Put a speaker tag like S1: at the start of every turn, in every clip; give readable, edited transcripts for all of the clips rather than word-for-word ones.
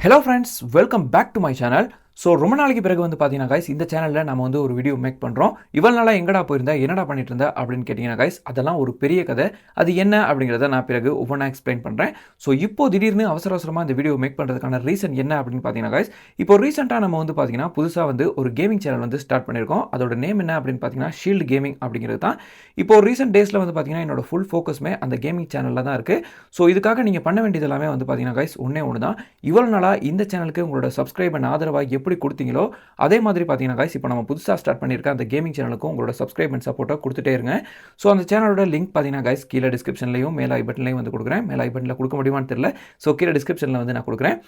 S1: Hello friends, welcome back to my channel. So ரொம்ப நாளைக்கு பிறகு வந்து பார்த்தீங்கன்னா கைஸ் இந்த சேனலில் நம்ம வந்து ஒரு வீடியோ மேக் பண்ணுறோம். இவ்வளோ நாளாக எங்கடா போயிருந்தா என்னடா பண்ணிட்டு இருந்தா அப்படின்னு கேட்டிங்கன்னா கைஸ் அதெல்லாம் ஒரு பெரிய கதை. அது என்ன அப்படிங்கிறத நான் பிறகு ஒவ்வொன்றா எக்ஸ்பிளைன் பண்ணுறேன். ஸோ இப்போ திடீர்னு அவசரமாக இந்த வீடியோ மேக் பண்ணுறதுக்கான ரீசன் என்ன அப்படின்னு பார்த்தீங்கன்னா கைஸ், இப்போ ரீசெண்டாக நம்ம வந்து பார்த்தீங்கன்னா புதுசாக வந்து ஒரு கேமிங் சேனல் வந்து ஸ்டார்ட் பண்ணியிருக்கோம். அதோட நேம் என்ன அப்படின்னு பார்த்தீங்கன்னா ஷீல்டு கேமிங் அப்படிங்கிறது தான். இப்போ ரீசெண்ட் டேஸில் வந்து பார்த்தீங்கன்னா என்னோட ஃபுல் ஃபோக்கஸ்மே அந்த கேமிங் சேனலில் தான் இருக்குது. ஸோ இதுக்காக நீங்கள் பண்ண வேண்டியது எல்லாமே வந்து பார்த்தீங்கன்னா கைஸ் ஒன்று தான். இவ்வளோ நாளாக இந்த சேனலுக்கு உங்களோட சப்ஸ்கிரைப் அண்ட் ஆதரவாக எப்படி கொடுத்தீங்களோ அதே மாதிரி பார்த்தீங்கன்னா கைஸ் இப்போ நம்ம புதுசாக ஸ்டார்ட் பண்ணியிருக்க அந்த கேமிங் சேனலுக்கும் உங்களோட சப்ஸ்கிரைப் அண்ட் சப்போர்ட்டை கொடுத்துட்டே இருங்க. ஸோ அந்த சேனலோட லிங்க் பார்த்தீங்கன்னா கைஸ் கீழே டிஸ்கிரிப்ஷன்லையும் மேலே ஐ பட்டன்லையும் வந்து கொடுக்குறேன். மேலே ஐ பட்டனில் கொடுக்க முடியுமான்னு தெரியல. ஸோ கீழே டிஸ்கிரிப்ஷனில் வந்து நான் கொடுக்குறேன்.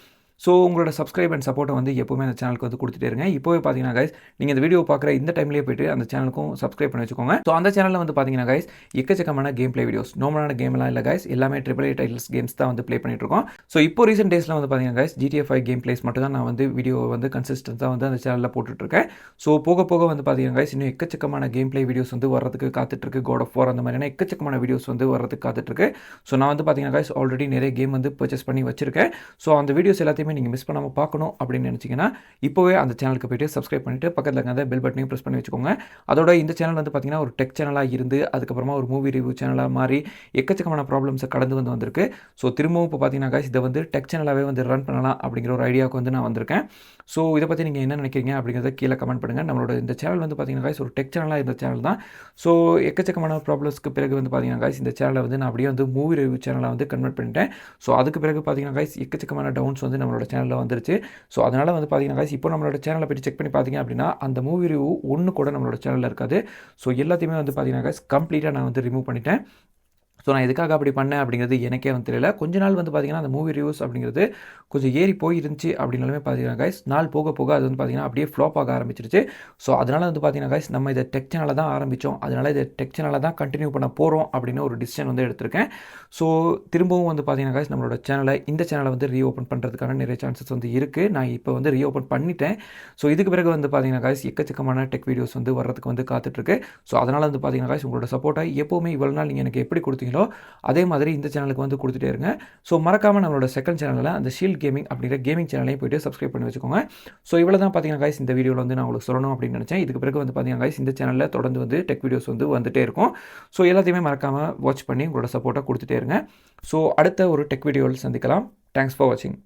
S1: ஸோ உங்களோட சப்ஸ்கிரைப் அண்ட் சப்போர்ட்டை வந்து எப்போவுமே அந்த சேனலுக்கு வந்து கொடுத்துட்டே இருங்க. இப்போவே பார்த்தீங்கன்னா கைஸ் நீங்கள் இந்த வீடியோ பார்க்குற இந்த டைம்லேயே போய்ட்டு அந்த சேனலுக்கும் சப்ஸ்கிரைப் பண்ணி வச்சுக்கோங்க. ஸோ அந்த சேனலில் வந்து பார்த்தீங்கன்னா கைஸ் எக்கச்சக்கமான கேம் பிளே வீடியோஸ், நார்மலான கேம்லாம் இல்லை கைஸ், எல்லாமே AAA டைட்டில்ஸ் கேம்ஸ் தான் வந்து ப்ளே பண்ணிட்டு இருக்கோம். ஸோ இப்போ ரீசெண்ட் டேஸில் வந்து பார்த்தீங்கன்னா கைஸ் GTA 5 கேம் பிளேஸ் மட்டும் தான் நான் வந்து வீடியோ வந்து கன்சிஸ்டன்ஸாக வந்து அந்த சேனலில் போட்டுட்ருக்கேன். ஸோ போக போக வந்து பார்த்தீங்கன்னா கைஸ் இன்னும் எக்கச்சக்கமான கேம் பிளே வீடியோஸ் வந்து வரதுக்கு காத்துட்ருக்கு. God of War அந்த மாதிரியான எக்கச்சக்கமான வீடியோஸ் வந்து வரதுக்கு காத்துட்ருக்கு. ஸோ நான் வந்து பார்த்தீங்கன்னா கைஸ் ஆல்ரெடி நிறைய கேம் வந்து பர்ச்சேஸ் பண்ணி வச்சிருக்கேன். ஸோ அந்த வீடியோஸ் எல்லாத்தையுமே நீங்கள் மிஸ் பண்ணாமல் பார்க்கணும் அப்படின்னு நினச்சிங்கன்னா இப்போவே அந்த சேனலுக்கு போய்ட்டு சப்ஸ்கிரைப் பண்ணிவிட்டு பக்கத்தில் இருக்க அந்த பெல் பட்டனையும் ப்ரெஸ் பண்ணி வச்சுக்கோங்க. அதோட இந்த சேனல் வந்து பார்த்தீங்கன்னா ஒரு டெக் சேனலாக இருந்து அதுக்கப்புறமா ஒரு மூவி ரிவ்யூ சேனலாக மாறி எக்கச்சக்கமான ப்ராப்ளம்ஸை கடந்து வந்திருக்கு. ஸோ திரும்பவும் இப்போ பார்த்தீங்கன்னா கைஸ் இதை வந்து டெக் சேனலாகவே வந்து ரன் பண்ணலாம் அப்படிங்கிற ஒரு ஐடியாவுக்கு வந்து நான் வந்திருக்கேன். ஸோ இதை பற்றி நீங்கள் என்ன நினைக்கிறீங்க அப்படிங்கிறத கீழே கமெண்ட் பண்ணுங்கள். நம்மளோட இந்த சேனல் வந்து பார்த்தீங்கன்னா கைஸ் ஒரு டெக் சேனலாக இருந்த சேனல் தான். ஸோ எக்கச்சக்கமான ப்ராப்ளம்ஸ்க்கு பிறகு வந்து பார்த்தீங்கன்னா கைஸ் இந்த சேனலை வந்து நான் அப்படியே வந்து மூவி ரிவ்யூ சேனலாக வந்து கன்வெர்ட் பண்ணிட்டேன். ஸோ அதுக்கு பிறகு பார்த்தீங்கன்னா கைஸ் எக்கச்சக்கமான டவுன்ஸ் வந்து நம்மளோட சேனலில் வந்துருச்சு. ஸோ அதனால் வந்து பார்த்தீங்கன்னா கைஸ் இப்போ நம்மளோட சேனலை போய்ட்டு செக் பண்ணி பார்த்தீங்க அப்படின்னா அந்த மூவி ரிவ்யூ ஒன்று கூட நம்மளோட சேனலில் இருக்காது. ஸோ எல்லாத்தையுமே வந்து பார்த்தீங்கன்னா கைஸ் கம்ப்ளீட்டாக நான் வந்து ரிமூவ் பண்ணிட்டேன். ஸோ நான் எதுக்காக அப்படி பண்ணேன் அப்படிங்கிறது எனக்கே வந்து தெரியல. கொஞ்ச நாள் வந்து பார்த்தீங்கன்னா அந்த மூவி ரிவ்யூஸ் அப்படிங்கிறது கொஞ்சம் ஏறி போயிருந்துச்சு அப்படின்னாலுமே பார்த்தீங்கன்னா கைஸ் நாள் போக போக அது வந்து பார்த்தீங்கன்னா அப்படியே ஃப்ளாப் ஆக ஆரம்பிச்சிருச்சு. ஸோ அதனால் வந்து பார்த்தீங்கன்னா கைஸ் நம்ம இதை டெக் சேனலில் தான் ஆரம்பித்தோம், அதனால் இதை டெக் சேனலில் தான் கண்டினியூ பண்ண போகிறோம் அப்படின்னு ஒரு டிசிஷன் வந்து எடுத்திருக்கேன். ஸோ திரும்பவும் வந்து பார்த்தீங்கன்னா கைஸ் நம்மளோட இந்த சேனலை வந்து ரீஓப்பன் பண்ணுறதுக்கான நிறைய சான்சஸ் வந்து இருக்குது. நான் இப்போ வந்து ரீஓப்பன் பண்ணிட்டேன். ஸோ இதுக்கு பிறகு வந்து பார்த்தீங்கன்னா கைஸ் எக்கச்சக்கமான டெக் வீடியோஸ் வந்து வர்றதுக்கு வந்து காத்துட்ருக்கு. ஸோ அதனால் வந்து பார்த்தீங்கன்னா கைஸ் உங்களோட சப்போர்ட்டை எப்போவுமே இவ்வளோ நாள் நீங்கள் எனக்கு எப்படி கொடுத்தீங்க அதே மாதிரி இந்த சேனலுக்கு வந்து கொடுத்துட்டே இருங்க. ஸோ மறக்காமல் நம்மளோட செகண்ட் சேனலில் அந்த ஷீல்ட் கேமிங் அப்படிங்கிற கேமிங் சேனலையும் போய்ட்டு சப்ஸ்கிரைப் பண்ணி வச்சுக்கோங்க. ஸோ இவ்வளோ தான் பார்த்தீங்கன்னா கைஸ் இந்த வீடியோவில் வந்து நான் உங்களுக்கு சொல்லணும் அப்படின்னு நினச்சேன். இதுக்கு பிறகு வந்து பார்த்தீங்கன்னா கைஸ் இந்த சேனலில் தொடர்ந்து வந்து டெக் வீடியோஸ் வந்து வந்துட்டே இருக்கும். ஸோ எல்லாத்தையுமே மறக்காமல் வாட்ச் பண்ணி உங்களோட சப்போர்ட்டை கொடுத்துட்டே இருங்க. ஸோ அடுத்த ஒரு டெக் வீடியோவில் சந்திக்கலாம். தேங்க்ஸ் ஃபார் வாட்சிங்.